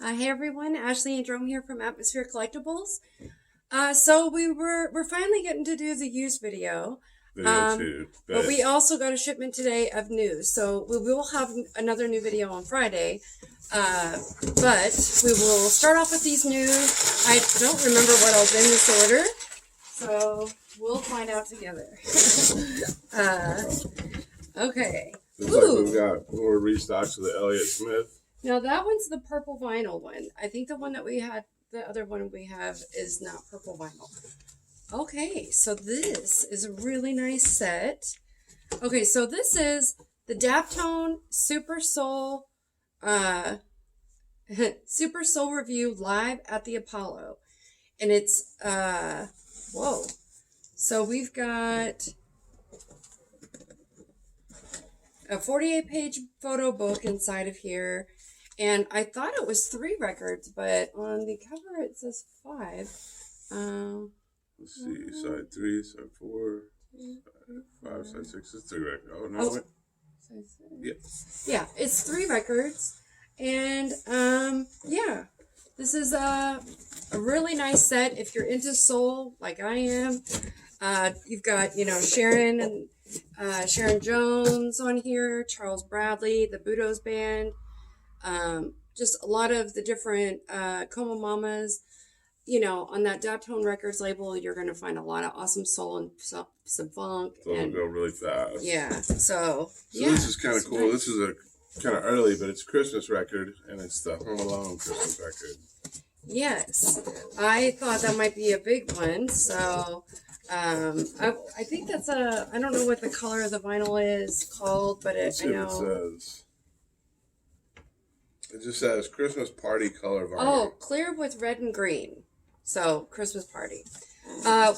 Hey everyone, Ashley and Jerome here from Atmosphere Collectibles. So we're finally getting to do the used video. But we also got a shipment today of new, so we will have another new video on Friday. But we will start off with these new. I don't remember what all's in this order, so we'll find out together. Okay. Looks like we've got more restocks of the Elliott Smith. Now that one's the purple vinyl one. I think the one that we had, the other one we have is not purple vinyl. Okay, so this is a really nice set. Okay, so this is the Daptone Super Soul, Super Soul Review live at the Apollo. And it's, whoa. So we've got a 48-page photo book inside of here. And I thought it was 3 records, but on the cover it says 5. Let's see, side 3, side 4, side 5, side 6. It's 3 records. Oh, no, wait. Yeah. Yeah, it's 3 records. And, yeah, this is a really nice set if you're into soul like I am. You've got, you know, Sharon and Sharon Jones on here, Charles Bradley, the Budos Band. Just a lot of the different Como Mamas. You know, on that Daptone Records label, you're going to find a lot of awesome soul and some funk. So it'll go really fast. Yeah, so yeah. This is kind of cool. Nice. This is a kind of early, but it's a Christmas record, and it's the Home Alone Christmas record. Yes, I thought that might be a big one. So I think that's I don't know what the color of the vinyl is called, but Let's see I know. What it says. It just says Christmas Party color vinyl. Oh, clear with red and green. So, Christmas Party.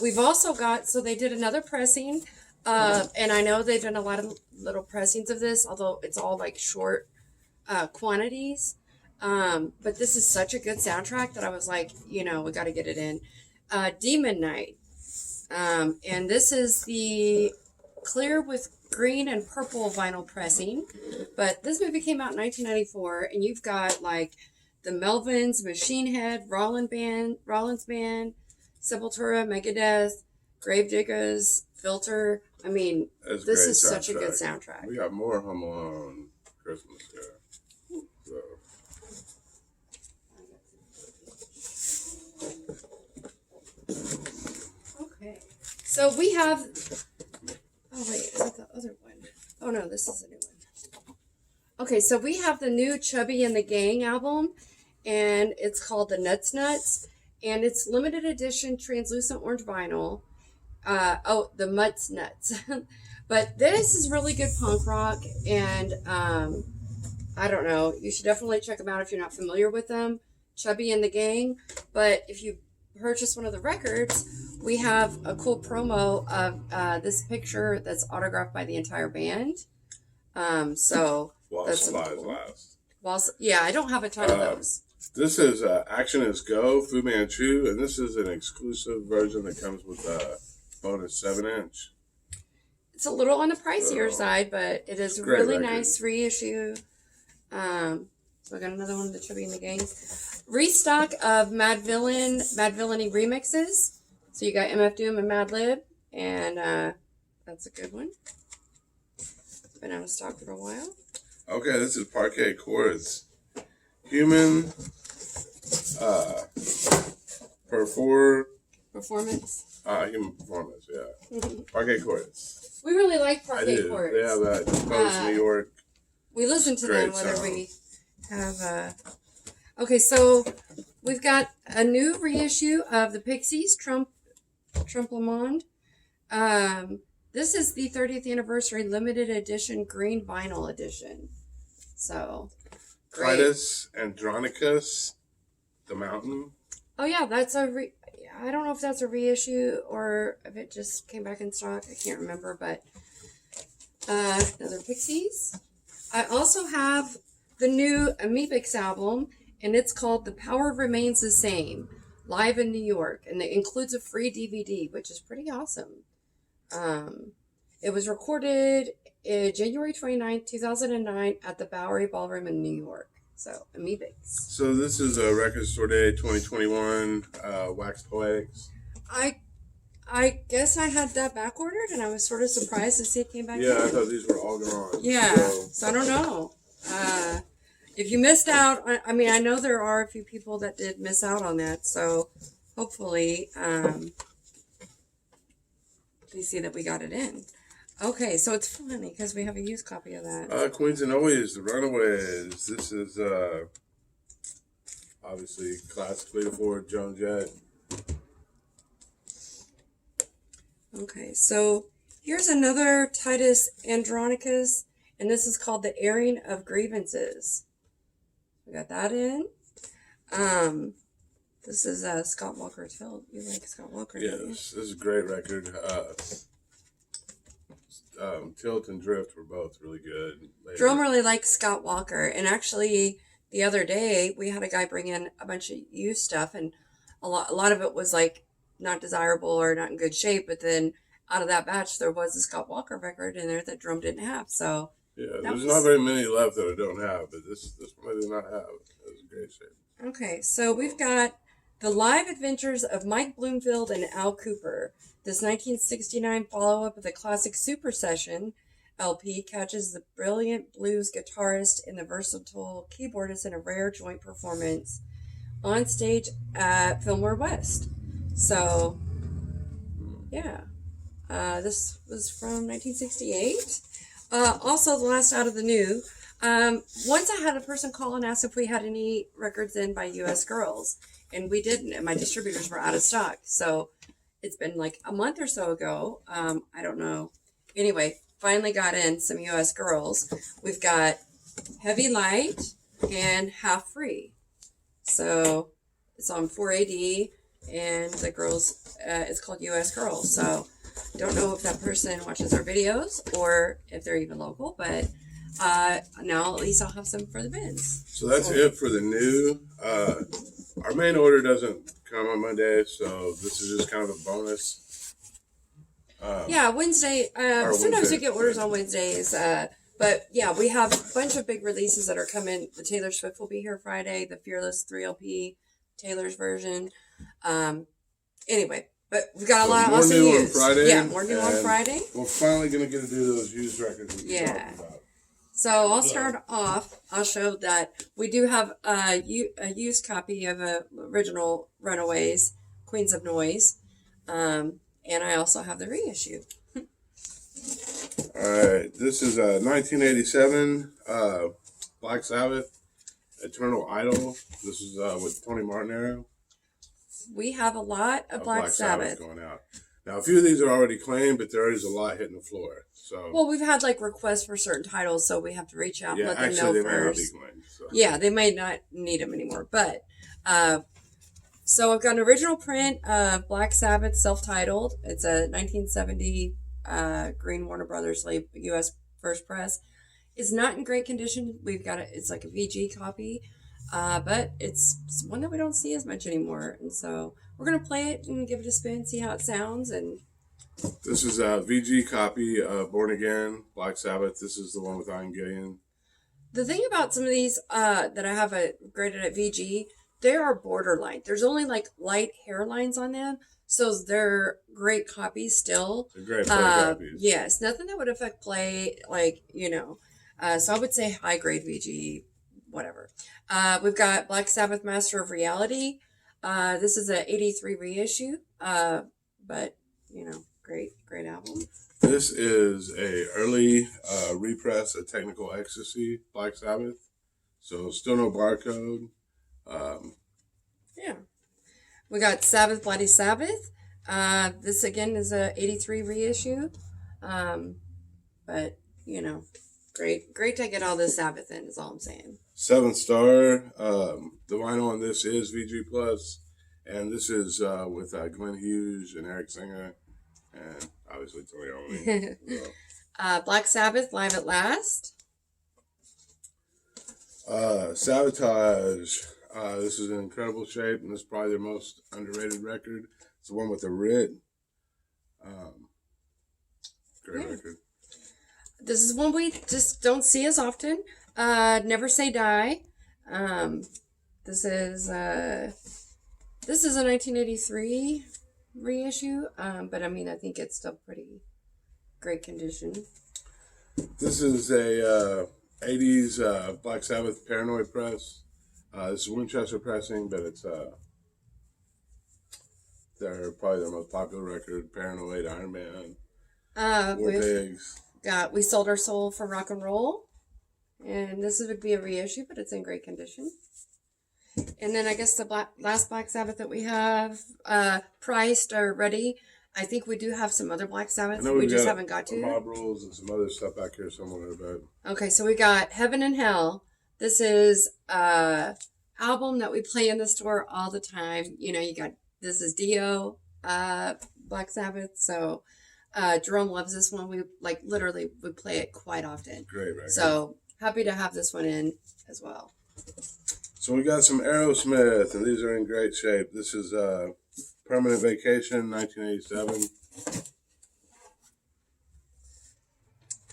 We've also got, so they did another pressing, and I know they've done a lot of little pressings of this, although it's all like short quantities. But this is such a good soundtrack that I was like, you know, we got to get it in. Demon Night. And this is the clear with green and purple vinyl pressing. But this movie came out in 1994, and you've got like the Melvins, Machine Head, Rollins Band, Sepultura, Megadeth, Gravediggers, Filter. I mean, this is such a good soundtrack. We got more Home Alone Christmas here. So. Okay. So we have... Oh, wait. Is that the other one? Oh, no. This is a new one. Okay. So we have the new Chubby and the Gang album. And it's called the Nuts. And it's limited edition translucent orange vinyl. The Mutts Nuts. But this is really good punk rock. And I don't know. You should definitely check them out if you're not familiar with them. Chubby and the Gang. But if you purchase one of the records, we have a cool promo of this picture that's autographed by the entire band. So that's supplies cool. last. Yeah, I don't have a ton of those. This is Action Is Go, Fu Manchu, and this is an exclusive version that comes with a bonus 7-inch. It's a little on the pricier side, but it is a really nice reissue. So I got another one of the Chubby and the Gang. Restock of Madvillany Remixes. So you got MF Doom and Madlib, and that's a good one. It's been out of stock for a while. Okay, this is Parquet Chords. Human Performance. Human Performance, yeah. Parquet Chords. We really like Parquet Chords. They have that Post New York. We listen to them whether we have Okay, so we've got a new reissue of the Pixies, Trump Le Monde. This is the 30th anniversary limited edition green vinyl edition. So great. Titus Andronicus, The Mountain. Oh yeah, that's I don't know if that's a reissue or if it just came back in stock. I can't remember, but another Pixies. I also have the new Amoebics album, and it's called The Power Remains the Same, live in New York, and it includes a free DVD, which is pretty awesome. It was recorded January 29th, 2009 at the Bowery Ballroom in New York. So, Amoebics. So this is a Record Store Day 2021 Wax Poetics. I guess I had that back ordered, and I was sort of surprised to see it came back. Yeah, I thought these were all gone. Yeah, so I don't know. If you missed out, I mean, I know there are a few people that did miss out on that, so hopefully they see that we got it in. Okay, so it's funny because we have a used copy of that. Queens and Always, the Runaways. This is obviously classically for Joan Jett. Okay, so here's another Titus Andronicus, and this is called the Airing of Grievances. We got that in. This is Scott Walker's Hill. You like Scott Walker? Yes, this is a great record. Tilt and Drift were both really good. Jerome really likes Scott Walker, and actually the other day we had a guy bring in a bunch of used stuff, and a lot of it was like not desirable or not in good shape, but then out of that batch there was a Scott Walker record in there that Jerome didn't have. So yeah, there's not very many left that I don't have, but this one I do not have. It was in great shape. Okay, so we've got The Live Adventures of Mike Bloomfield and Al Cooper. This 1969 follow-up of the classic Super Session LP catches the brilliant blues guitarist and the versatile keyboardist in a rare joint performance on stage at Fillmore West. So, yeah. This was from 1968. Also, the last out of the new. Once I had a person call and ask if we had any records in by U.S. Girls, and we didn't, and my distributors were out of stock. So it's been like a month or so ago. I don't know. Anyway, finally got in some U.S. Girls. We've got Heavy Light and Half Free. So it's on 4AD, and the girls, it's called U.S. Girls. So don't know if that person watches our videos or if they're even local, but now at least I'll have some for the bins. So that's it for the new. Our main order doesn't come on Monday, so this is just kind of a bonus. Yeah, Wednesday. Sometimes we get orders on Wednesdays, but yeah, we have a bunch of big releases that are coming. The Taylor Swift will be here Friday. The Fearless 3LP, Taylor's version. Anyway. But we've got a lot of awesome used. Yeah, more new on Friday. We're finally going to get to do those used records we talked about. So I'll start off. I'll show that we do have a used copy of a original Runaways, Queens of Noise. And I also have the reissue. Alright, this is 1987 Black Sabbath, Eternal Idol. This is with Tony Martinero. We have a lot of Black Sabbath going out. Now, a few of these are already claimed, but there is a lot hitting the floor. So, well, we've had like requests for certain titles, so we have to reach out and let them know they first. May not be claimed, so. Yeah, they may not need them anymore. But so I've got an original print of Black Sabbath, self-titled. It's a 1970 Green Warner Brothers U.S. first press. It's not in great condition. We've got it's like a VG copy. But it's one that we don't see as much anymore. And so we're going to play it and give it a spin, see how it sounds. And this is a VG copy of Born Again, Black Sabbath. This is the one with Ian Gillan. The thing about some of these that I have graded at VG, they are borderline. There's only like light hairlines on them. So they're great copies still. They're great play copies. Yes, nothing that would affect play, like, so I would say high grade VG, whatever. We've got Black Sabbath Master of Reality. This is an 83 reissue, but, great album. This is a early repress of Technical Ecstasy, Black Sabbath. So still no barcode. Yeah. We got Sabbath, Bloody Sabbath. This, again, is a 83 reissue. But, great to get all this Sabbath in is all I'm saying. 7 star. The vinyl on this is VG Plus, and this is with Glenn Hughes and Eric Singer, and obviously Tony Iommi. Black Sabbath, Live at Last. Sabotage. This is in incredible shape, and this is probably their most underrated record. It's the one with the Rit. Great record. This is one we just don't see as often. Never Say Die. This is a 1983 reissue, but I mean, I think it's still pretty great condition. This is a 80s Black Sabbath Paranoid press. This is Winchester pressing, but it's they're probably their most popular record. Paranoid, Iron Man, War Pigs. We sold our soul for rock and roll, and this would be a reissue, but it's in great condition. And then I guess the last Black Sabbath that we have priced or ready. I think we do have some other Black Sabbaths we just haven't got to. Mob Rules and some other stuff back here somewhere. But okay, so we got Heaven and Hell. This is album that we play in the store all the time. You know, this is Dio, Black Sabbath. So Jerome loves this one. We literally play it quite often. Great record. So happy to have this one in as well. So we got some Aerosmith, and these are in great shape. This is Permanent Vacation, 1987.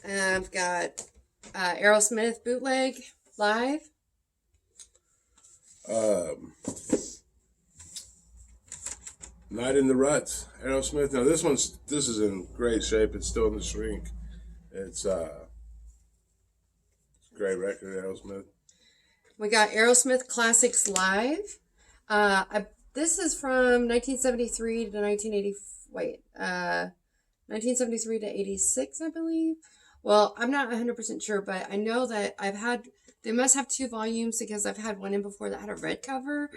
I've got Aerosmith Bootleg Live. Night in the Ruts, Aerosmith. Now this is in great shape. It's still in the shrink. It's a great record, Aerosmith. We got Aerosmith Classics Live. This is from 1973 to 1973 to 86, I believe. Well, I'm not 100% sure, but I know that they must have 2 volumes because I've had one in before that had a red cover.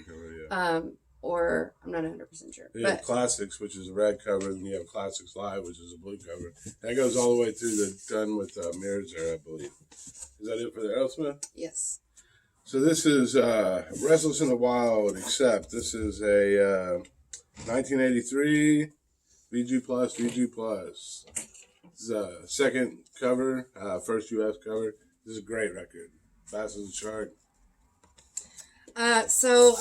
Or I'm not 100% sure. You have Classics, which is a red cover, and you have Classics Live, which is a blue cover. That goes all the way through the done with mirrors there, I believe. Is that it for the Aerosmith? Yes. So this is Restless in the Wild, except this is a 1983 VG+. This is a second cover, first U.S. cover. This is a great record. Fast as a chart. So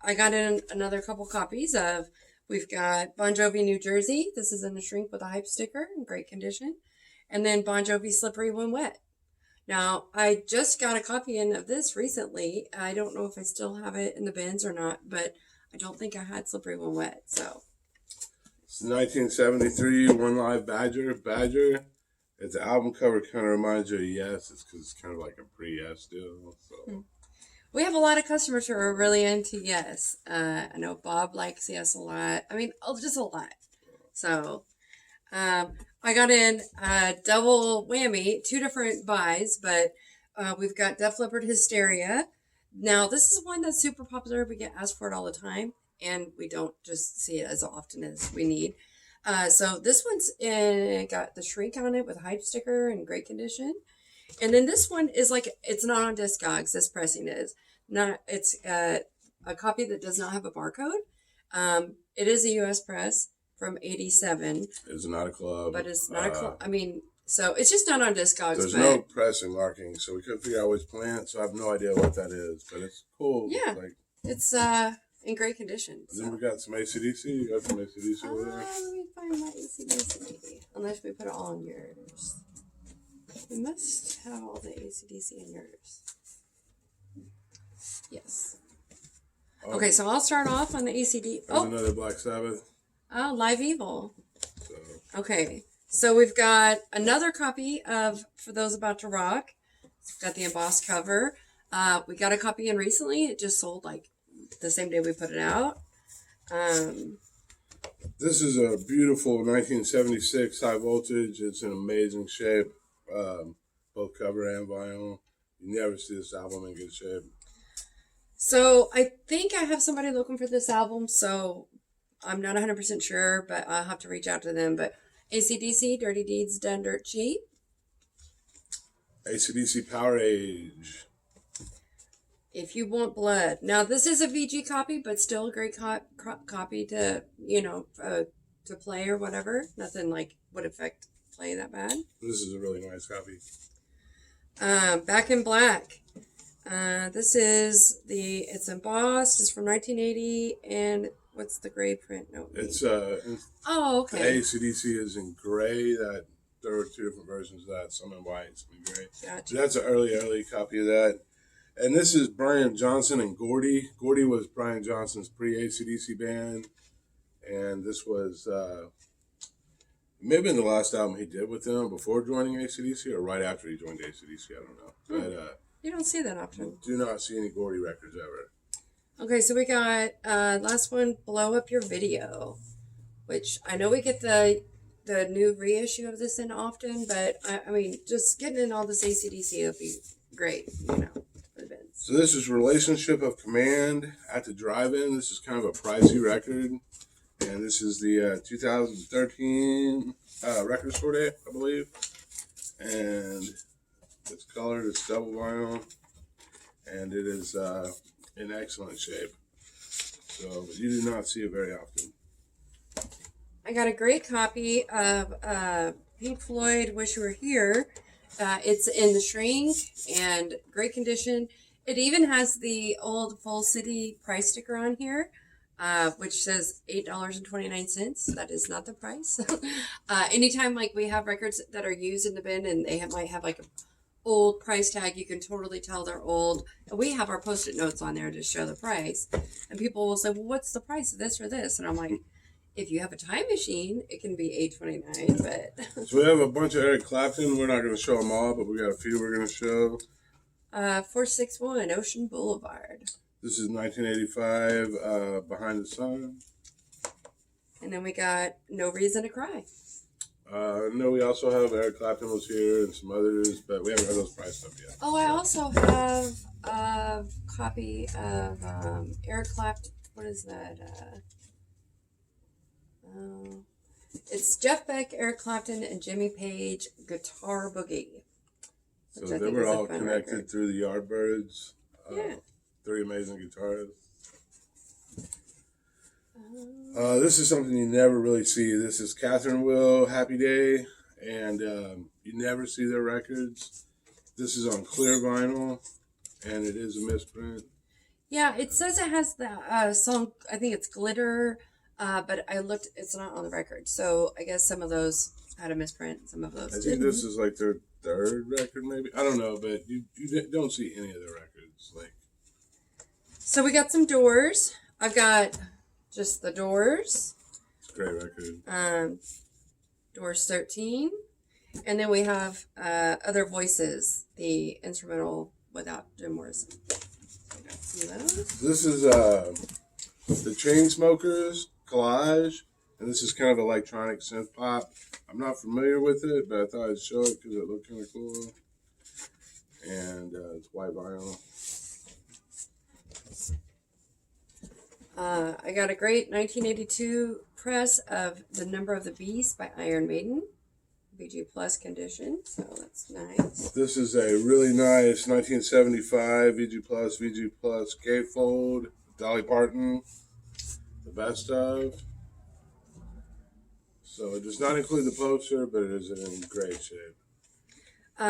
I got in another couple copies of, we've got Bon Jovi New Jersey. This is in a shrink with a hype sticker in great condition. And then Bon Jovi Slippery When Wet. Now, I just got a copy in of this recently. I don't know if I still have it in the bins or not, but I don't think I had Slippery When Wet, so. It's 1973, One Live Badger. It's an album cover, kind of reminds you of Yes. It's because it's kind of like a pre-Yes still. So. We have a lot of customers who are really into Yes. I know Bob likes Yes a lot. I mean, just a lot. So, I got in a double whammy, 2 different buys, but we've got Def Leppard Hysteria. Now, this is one that's super popular. We get asked for it all the time, and we don't just see it as often as we need. So this one's got the shrink on it with a hype sticker in great condition. And then this one is it's not on Discogs, this pressing is. It's a copy that does not have a barcode. It is a U.S. press from 87. It's not a club. But it's not a club. I mean, so it's just not on Discogs. There's no pressing marking, so we couldn't figure out which plant, so I have no idea what that is. But it's cool. Yeah. It's in great condition. So. Then we got some AC/DC. You got some AC/DC over there? Let me find my AC/DC maybe. Unless we put it all on yours. We must have all the AC/DC in yours. Yes. Oh. Okay, so I'll start off on the AC/DC. There's another Black Sabbath. Oh, Live Evil. So. Okay, so we've got another copy of For Those About to Rock. It's got the embossed cover. We got a copy in recently. It just sold the same day we put it out. This is a beautiful 1976 high voltage. It's in amazing shape, both cover and vinyl. You never see this album in good shape. So I think I have somebody looking for this album, so I'm not 100% sure, but I'll have to reach out to them. But AC/DC, Dirty Deeds Done Dirt Cheap. AC/DC Power Age. If You Want Blood. Now, this is a VG copy, but still a great copy to, to play or whatever. Nothing would affect play that bad. This is a really nice copy. Back in Black. This is it's embossed. It's from 1980, and what's the gray print? No, it's oh, okay. The AC/DC is in gray. That there were 2 different versions of that. Some in white, some in gray. Gotcha. So that's an early copy of that. And this is Brian Johnson and Gordy. Gordy was Brian Johnson's pre-AC/DC band. And this was maybe in the last album he did with them before joining AC/DC or right after he joined AC/DC. I don't know. But you don't see that often. do not see any Gordy records ever. Okay, so we got last one, Blow Up Your Video, which I know we get the new reissue of this in often, but I mean, just getting in all this AC/DC would be great, you know, for the bins. So this is Relationship of Command at the Drive-In. This is kind of a pricey record. And this is the 2013 Record Store Day, I believe. And it's colored, it's double vinyl. And it is in excellent shape. So, but you do not see it very often. I got a great copy of Pink Floyd, Wish You Were Here. It's in the shrink and great condition. It even has the old Full City price sticker on here, which says $8.29. That is not the price. Anytime like we have records that are used in the bin and they might have like an old price tag, you can totally tell they're old. And we have our Post-it notes on there to show the price. And people will say, well, what's the price of this or this? And I'm like, if you have a time machine, it can be $8.29, but... So we have a bunch of Eric Clapton. We're not going to show them all, but we got a few we're going to show. 461 Ocean Boulevard. This is 1985, Behind the Sun. And then we got No Reason to Cry. No, we also have Eric Clapton was here and some others, but we haven't heard those price stuff yet. Oh, I also have a copy of Eric Clapton. What is that? It's Jeff Beck, Eric Clapton, and Jimmy Page, Guitar Boogie. So they were all connected record. Through the Yardbirds. Yeah. 3 amazing guitarists. This is something you never really see. This is Catherine Will, Happy Day, and you never see their records. This is on clear vinyl, and it is a misprint. Yeah, it says it has the song, I think it's Glitter, but I looked, it's not on the record. So I guess some of those had a misprint, some of those I think this is like their third record, maybe. I don't know, but you don't see any of their records. Like. So we got some Doors. I've got just the Doors. It's a great record. Doors 13. And then we have Other Voices, the instrumental without Jim Morrison. See those? This is the Chainsmokers, Collage, and this is kind of electronic synth pop. I'm not familiar with it, but I thought I'd show it because it looked kind of cool. And it's white vinyl. I got a great 1982 press of The Number of the Beast by Iron Maiden. VG Plus condition, so that's nice. This is a really nice 1975 VG Plus gatefold, Dolly Parton, the best of. So it does not include the poster, but it is in great shape.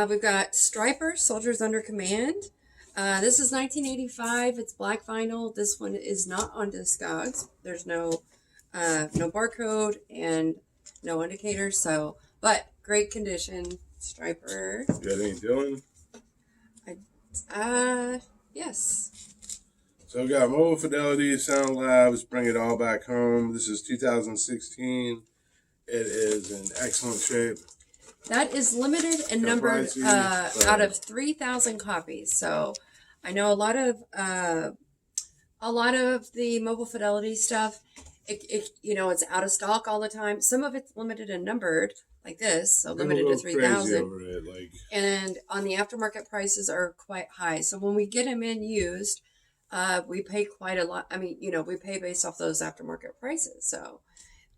We've got Striper, Soldiers Under Command. This is 1985. It's black vinyl. This one is not on Discogs. There's no barcode and no indicator. So, but great condition, Striper. You got any Dylan? Yes. So we got Mobile Fidelity, Sound Labs, Bring It All Back Home. This is 2016. It is in excellent shape. That is limited and numbered out of 3,000 copies. So I know a lot of the Mobile Fidelity stuff, it's out of stock all the time. Some of it's limited and numbered like this, so limited to 3,000. And on the aftermarket prices are quite high. So when we get them in used, we pay quite a lot. I mean, we pay based off those aftermarket prices. So,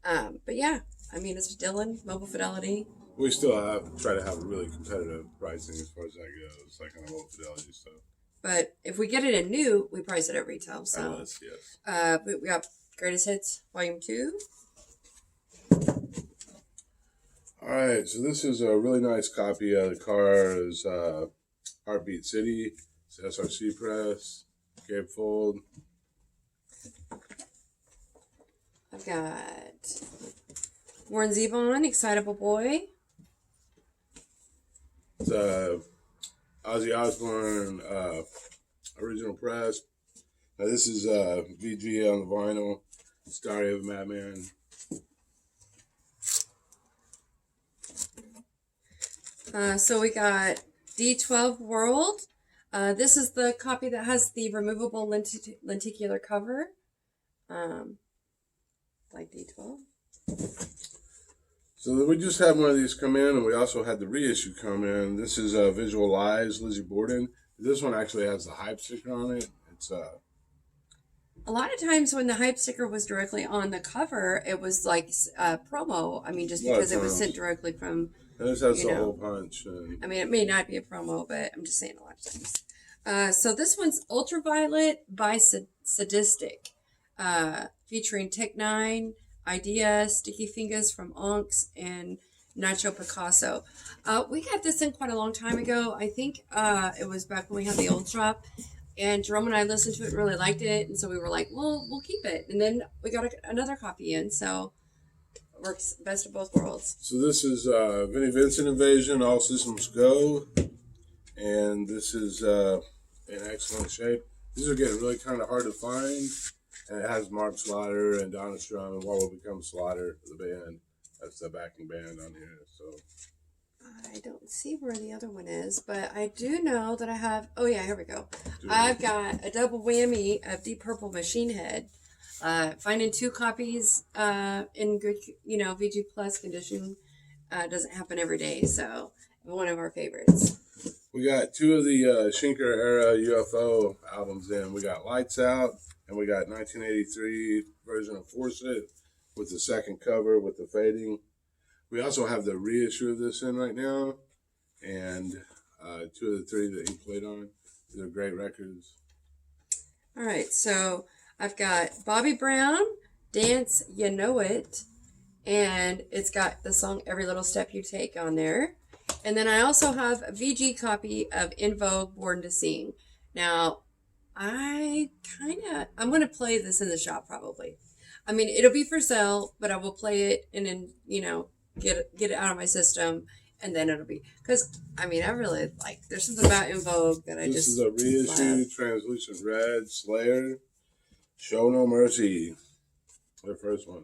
but yeah, I mean, it's Dylan, Mobile Fidelity. We still try to have a really competitive pricing as far as that goes, like on the Mobile Fidelity stuff. But if we get it in new, we price it at retail. So, yes. We got Greatest Hits Volume 2. All right, so this is a really nice copy of the Cars Heartbeat City. It's SRC press, gatefold. I've got Warren Zevon, Excitable Boy. It's Ozzy Osbourne original press. Now this is VG on the vinyl. Story of a Madman. So we got D12 World. This is the copy that has the removable lenticular cover. Like D12. So we just had one of these come in, and we also had the reissue come in. This is Visual Lies, Lizzie Borden. This one actually has the hype sticker on it. It's a lot of times when the hype sticker was directly on the cover, it was like promo. I mean, just because it was sent directly from. And this has the whole punch. I mean, it may not be a promo, but I'm just saying a lot of times. So this one's Ultraviolet by Sadistic, featuring Tech 9, Idea, Sticky Fingers from Onks, and Nacho Picasso. We got this in quite a long time ago. I think it was back when we had the old shop. And Jerome and I listened to it, really liked it. And so we were like, well, we'll keep it. And then we got another copy in. So it works best of both worlds. So this is Vinnie Vincent Invasion, All Systems Go. And this is in excellent shape. These are getting really kind of hard to find. And it has Mark Slaughter and Donna Strum and What Will Become Slaughter, the band. That's the backing band on here. So I don't see where the other one is, but I do know that I have. Oh yeah, here we go. I've got a double whammy of Deep Purple Machine Head. Finding 2 copies in good, VG Plus condition doesn't happen every day. So one of our favorites. We got 2 of the Schinker era UFO albums in. We got Lights Out, and we got 1983 version of Force It with the second cover with the fading. We also have the reissue of this in right now, and 2 of the 3 that he played on. They're great records. All right, so I've got Bobby Brown, Dance You Know It, and it's got the song Every Little Step You Take on there. And then I also have a VG copy of In Vogue, Born to Sing. Now, I'm going to play this in the shop probably. I mean, it'll be for sale, but I will play it and then, get it out of my system, and then it'll be, because I mean, I really like, there's something about In Vogue that this is a reissue, Translucent Red, Slayer, Show No Mercy, the first one.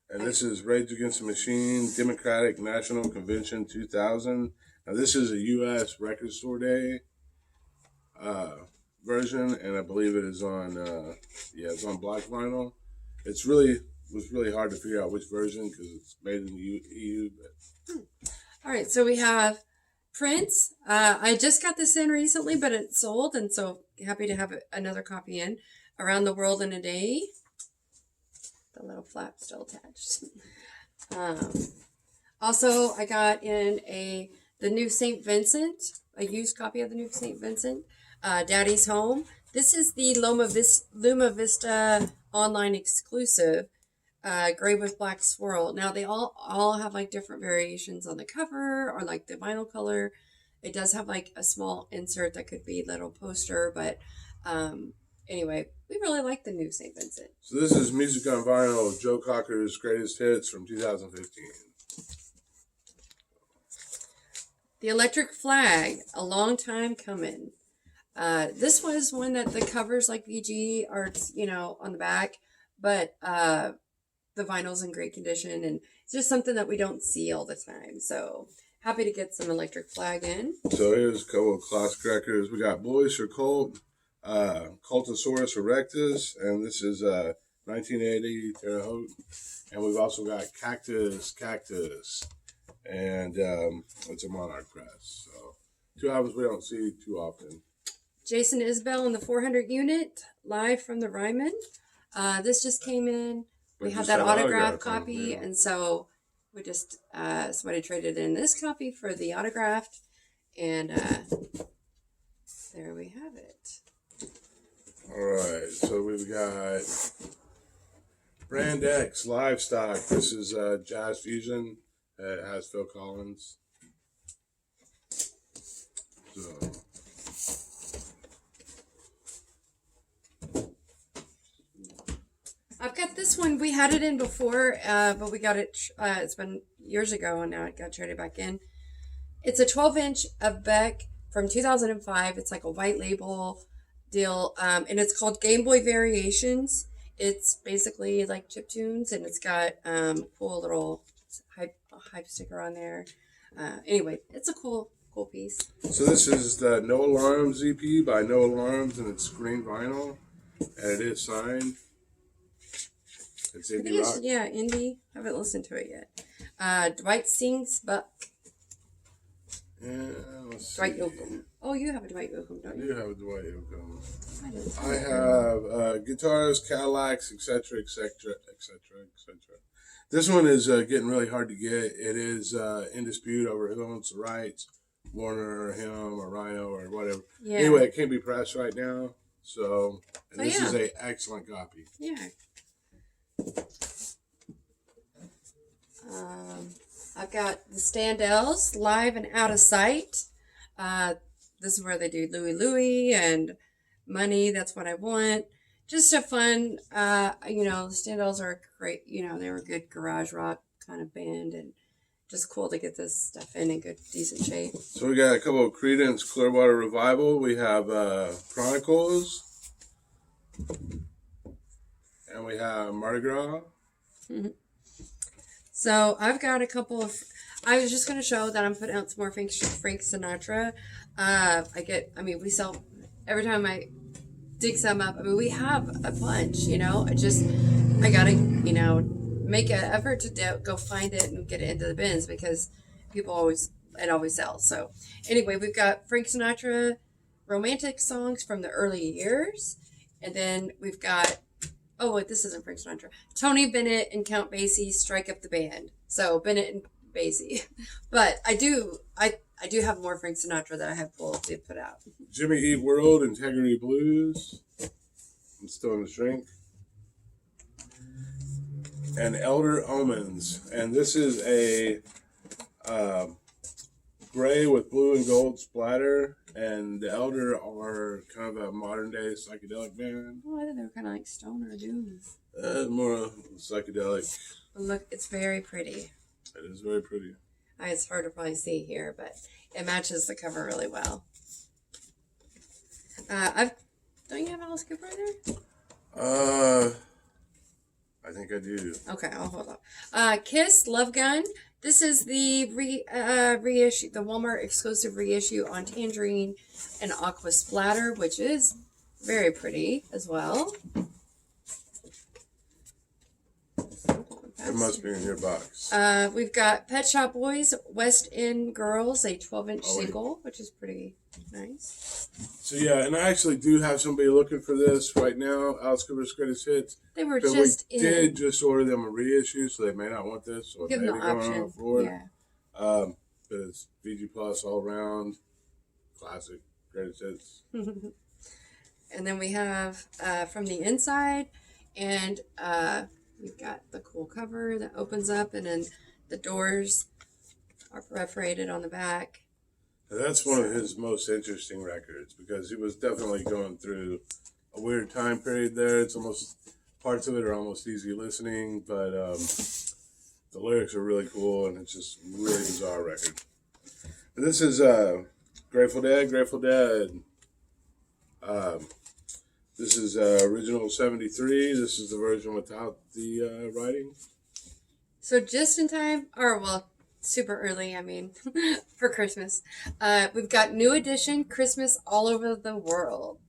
And this is Rage Against the Machine, Democratic National Convention 2000. Now this is a U.S. Record Store Day version, and I believe it is on, it's on black vinyl. It was really hard to figure out which version because it's made in the EU. All right, so we have Prince. I just got this in recently, but it's sold, and so happy to have another copy in. Around the World in a Day. The little flap still attached. Also, I got in the new St. Vincent, a used copy of the new St. Vincent, Daddy's Home. This is the Luma Vista online exclusive, gray with black swirl. Now they all have like different variations on the cover or like the vinyl color. It does have like a small insert that could be a little poster, but anyway, we really like the new St. Vincent. So this is Music on Vinyl of Joe Cocker's Greatest Hits from 2015. The Electric Flag, a long time coming. This was one that the covers like VG are, on the back, but the vinyl's in great condition, and it's just something that we don't see all the time. So happy to get some Electric Flag in. So here's a couple of classic records. We got Boys for Cult, Cultosaurus Erectus, and this is 1980 Terre Haute. And we've also got Cactus, and it's a Monarch press. So 2 albums we don't see too often. Jason Isbell and the 400 Unit, live from the Ryman. This just came in. We had that autograph copy, and so we just, somebody traded in this copy for the autographed, and there we have it. All right, so we've got Brand X Livestock. This is Jazz Fusion. It has Phil Collins. So I've got this one. We had it in before, but we got it, it's been years ago, and now it got traded back in. It's a 12-inch of Beck from 2005. It's like a white label deal, and it's called Game Boy Variations. It's basically like chip tunes, and it's got cool little hype sticker on there. Anyway, it's a cool piece. So this is the No Alarms EP by No Alarms, and it's green vinyl, and it is signed. It's indie rock. Yeah, indie. I haven't listened to it yet. Dwight Sings Buck. Yeah, let's Dwight see. Yoakam. Oh, you have a Dwight Yoakam, don't I you? do have a Dwight Yoakam. I have guitars, Cadillacs, etc., etc., etc., etc. This one is getting really hard to get. It is in dispute over who owns the rights, Warner or him or Rhino or whatever. Yeah. Anyway, it can't be pressed right now. So, this is an excellent copy. Yeah. I've got the Standells, Live and Out of Sight. This is where they do Louie Louie and Money, That's What I Want. Just a fun, the Standells are great, they were a good garage rock kind of band, and just cool to get this stuff in good, decent shape. So we got a couple of Creedence Clearwater Revival. We have Chronicles. And we have Mardi Gras. Mm-hmm. So I've got a couple of... I was just going to show that I'm putting out some more Frank Sinatra. We sell... Every time I dig some up, we have a bunch, I got to, make an effort to go find it and get it into the bins because it always sells. So anyway, we've got Frank Sinatra romantic songs from the early years. And then we've got... Oh, wait, this isn't Frank Sinatra. Tony Bennett and Count Basie strike up the band. So Bennett and Basie. But I do have more Frank Sinatra that I have pulled to put out. Jimmy Eat World, Integrity Blues. I'm still in the shrink. And Elder Omens. And this is a gray with blue and gold splatter. And the Elder are kind of a modern day psychedelic band. Oh, I thought they were kind of like stoner doom. More psychedelic. Look, it's very pretty. It is very pretty. It's hard to probably see here, but it matches the cover really well. Don't you have Alice Cooper in there? I think I do. Okay, I'll hold up. Kiss, Love Gun. This is the reissue, the Walmart exclusive reissue on Tangerine and Aqua Splatter, which is very pretty as well. It must be in your box. We've got Pet Shop Boys, West End Girls, a 12-inch single, which is pretty nice. So yeah, and I actually do have somebody looking for this right now. Alice Cooper's Greatest Hits. They were just we did just order them a reissue, so they may not want this. So give them the option. Yeah. But it's VG Plus all around, classic Greatest Hits. And then we have From the Inside, and we've got the cool cover that opens up, and then the doors are perforated on the back. And that's one of his most interesting records because he was definitely going through a weird time period there. It's almost, parts of it are almost easy listening, but the lyrics are really cool, and it's just a really bizarre record. And this is Grateful Dead. This is original 73. This is the version without the writing. So just in time, super early, for Christmas. We've got New Edition, Christmas All Over the World.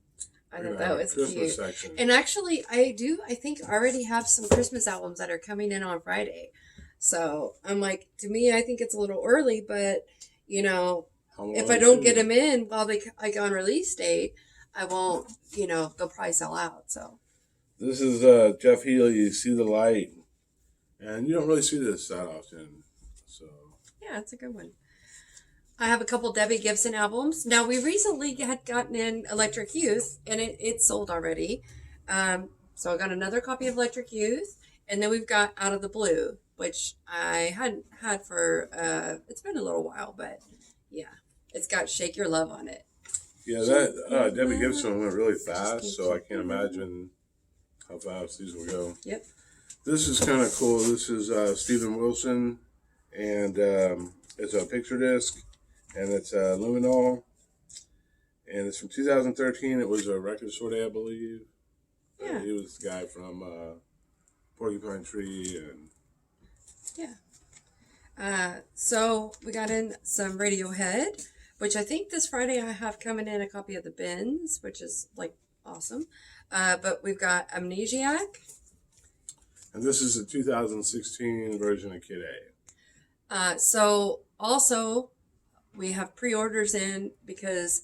I thought that was Christmas cute. Section. And actually, I think already have some Christmas albums that are coming in on Friday. So I'm like, to me, I think it's a little early, but, if I don't get them in while they on release date, I won't, they'll probably sell out. So this is Jeff Healey, See the Light. And you don't really see this that often. So yeah, it's a good one. I have a couple Debbie Gibson albums. Now, we recently had gotten in Electric Youth, and it sold already. So I got another copy of Electric Youth, and then we've got Out of the Blue, which I hadn't had for, it's been a little while, but yeah, it's got Shake Your Love on it. Yeah, that Debbie Gibson went really fast, so I can't imagine how fast these will go. Yep. This is kind of cool. This is Stephen Wilson, and it's a picture disc, and it's luminol. And it's from 2013. It was a record store day, I believe. Yeah. He was the guy from Porcupine Tree. And yeah. So we got in some Radiohead, which I think this Friday I have coming in a copy of the Bins, which is like awesome. But we've got Amnesiac. And this is a 2016 version of Kid A. So also we have pre-orders in because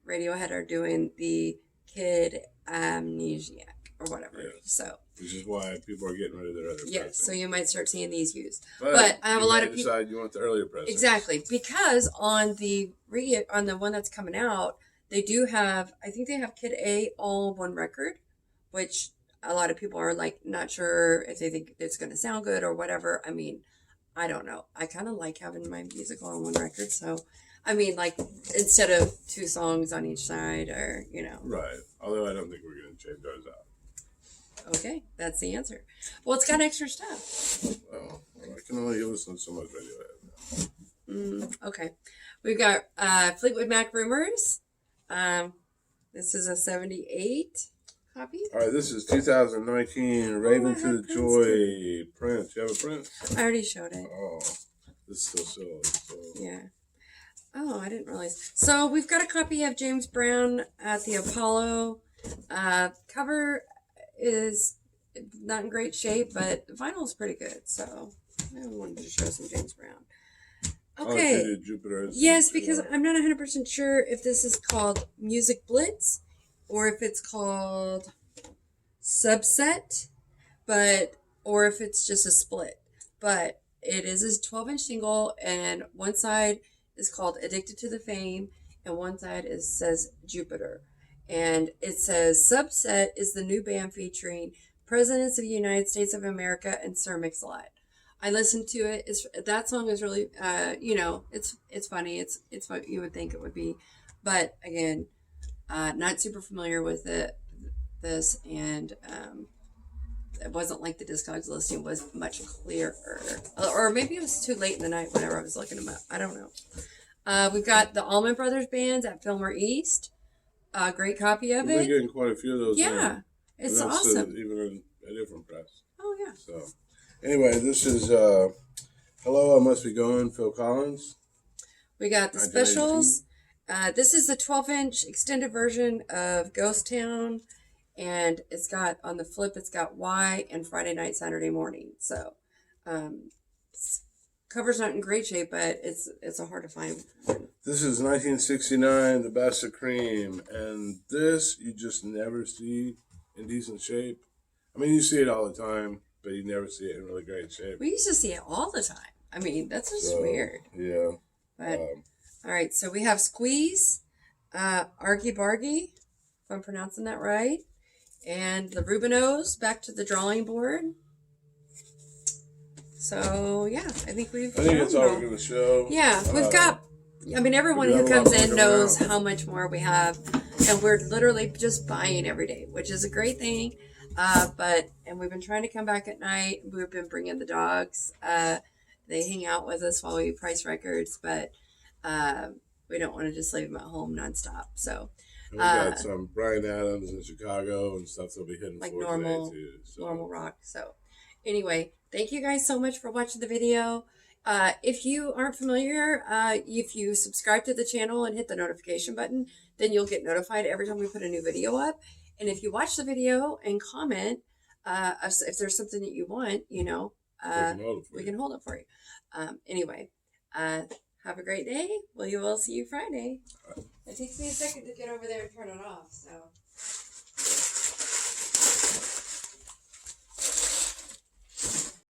Radiohead are doing the Kid Amnesiac or whatever. Yeah. So which is why people are getting rid of their other yes, so pressing. you might start seeing these used. But I have a lot of people decide you want the earlier pressing. Exactly, because on the one that's coming out, they do have, I think they have Kid A all on one record, which a lot of people are like not sure if they think it's going to sound good or whatever. I mean, I don't know. I kind of like having my music all on one record, so I mean, like instead of 2 songs on each side, or you know. Right. Although I don't think we're going to change ours out. Okay, that's the answer. Well, it's got extra stuff. Well, I can only listen to so much Radiohead. Okay. We've got Fleetwood Mac Rumors. This is a 78 copy. All right, this is 2019 Raven to the Joy print. You have a print? I already showed it. Oh, this is still sold. So. Yeah. Oh, I didn't realize. So we've got a copy of James Brown at the Apollo. Cover is not in great shape, but the vinyl is pretty good. So I wanted to show some James Brown. Okay. Oh, Jupiter. Yes, because I'm not 100% sure if this is called Music Blitz or if it's called Subset, or if it's just a split. But it is a 12-inch single, and one side is called Addicted to the Fame, and one side says Jupiter. And it says Subset is the new band featuring Presidents of the United States of America and Sir Mix-a-Lot. I listened to it. That song is really, it's funny. It's what you would think it would be, but again, not super familiar with this, and it wasn't like the Discogs listing was much clearer, or maybe it was too late in the night whenever I was looking them up. I don't know. We've got the Allman Brothers bands at Fillmore East. A great copy of it. We're getting quite a few of those. Yeah, it's awesome. Even in a different press. Oh yeah. So. Anyway, this is Hello, I Must Be Going, Phil Collins. We got the specials. This is the 12-inch extended version of Ghost Town, and it's got, on the flip, it's got Y and Friday Night, Saturday Morning. So, cover's not in great shape, but it's a hard to find. This is 1969, The Best of Cream, and this you just never see in decent shape. I mean, you see it all the time, but you never see it in really great shape. We used to see it all the time. I mean, that's just weird. Yeah. But, all right, so we have Squeeze, Argy Bargy, if I'm pronouncing that right, and the Rubinos, Back to the Drawing Board. So, yeah, I think that's all we're going to show. Yeah, we've got, I mean, everyone who comes in knows how much more we have, and we're literally just buying every day, which is a great thing. And we've been trying to come back at night. We've been bringing the dogs. They hang out with us while we price records, but we don't want to just leave them at home nonstop. So we got some Bryan Adams in Chicago and stuff they'll be hitting like for normal, today too. So. Normal rock. So anyway, thank you guys so much for watching the video. If you aren't familiar, if you subscribe to the channel and hit the notification button, then you'll get notified every time we put a new video up. And if you watch the video and comment, if there's something that you want, we can hold it for you. Anyway, have a great day. Well, you will see you Friday. It takes me a second to get over there and turn it off, so.